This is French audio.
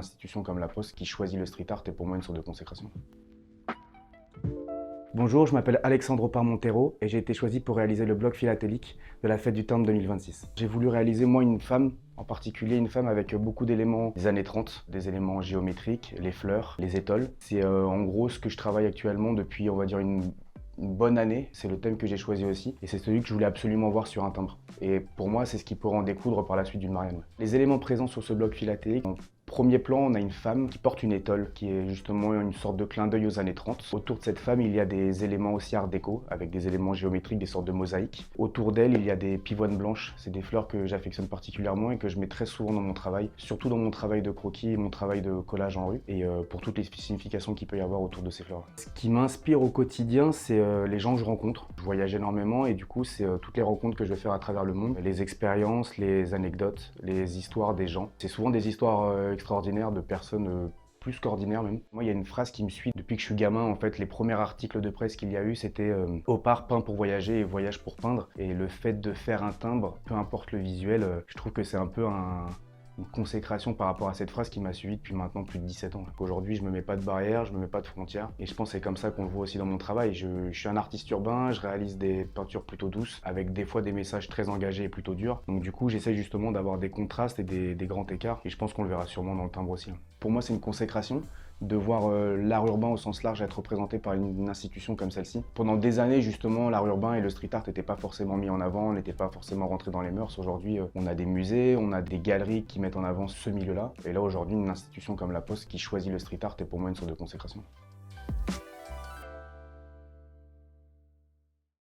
institution comme la Poste qui choisit le street art est pour moi une sorte de consécration. Bonjour, je m'appelle Alexandro Parmontero et j'ai été choisi pour réaliser le bloc philatélique de la Fête du Temple 2026. J'ai voulu réaliser moi une femme, en particulier une femme avec beaucoup d'éléments des années 30, des éléments géométriques, les fleurs, les étoiles. C'est en gros ce que je travaille actuellement depuis on va dire une bonne année, c'est le thème que j'ai choisi aussi et c'est celui que je voulais absolument voir sur un timbre. Et pour moi, c'est ce qui pourrait en découdre par la suite d'une Marianne. Les éléments présents sur ce bloc philatélique, en premier plan, on a une femme qui porte une étole, qui est justement une sorte de clin d'œil aux années 30. Autour de cette femme, il y a des éléments aussi art déco, avec des éléments géométriques, des sortes de mosaïques. Autour d'elle, il y a des pivoines blanches, c'est des fleurs que j'affectionne particulièrement et que je mets très souvent dans mon travail, surtout dans mon travail de croquis et mon travail de collage en rue, et pour toutes les significations qu'il peut y avoir autour de ces fleurs. Ce qui m'inspire au quotidien, c'est les gens que je rencontre. Je voyage énormément et du coup, c'est toutes les rencontres que je vais faire à travers le monde, les expériences, les anecdotes, les histoires des gens. C'est souvent des histoires extraordinaires de personnes plus qu'ordinaires même. Moi, il y a une phrase qui me suit depuis que je suis gamin. En fait, les premiers articles de presse qu'il y a eu, c'était Opar peint pour voyager et voyage pour peindre. Et le fait de faire un timbre, peu importe le visuel, je trouve que c'est un peu une consécration par rapport à cette phrase qui m'a suivi depuis maintenant plus de 17 ans. Aujourd'hui, je me mets pas de barrières, je me mets pas de frontières. Et je pense que c'est comme ça qu'on le voit aussi dans mon travail. Je suis un artiste urbain, je réalise des peintures plutôt douces, avec des fois des messages très engagés et plutôt durs. Donc du coup, j'essaie justement d'avoir des contrastes et des grands écarts. Et je pense qu'on le verra sûrement dans le timbre aussi. Pour moi, c'est une consécration de voir l'art urbain au sens large être représenté par une institution comme celle-ci. Pendant des années, justement, l'art urbain et le street art n'étaient pas forcément mis en avant, n'étaient pas forcément rentrés dans les mœurs. Aujourd'hui, on a des musées, on a des galeries qui mettent en avant ce milieu-là. Et là, aujourd'hui, une institution comme la Poste qui choisit le street art est pour moi une sorte de consécration.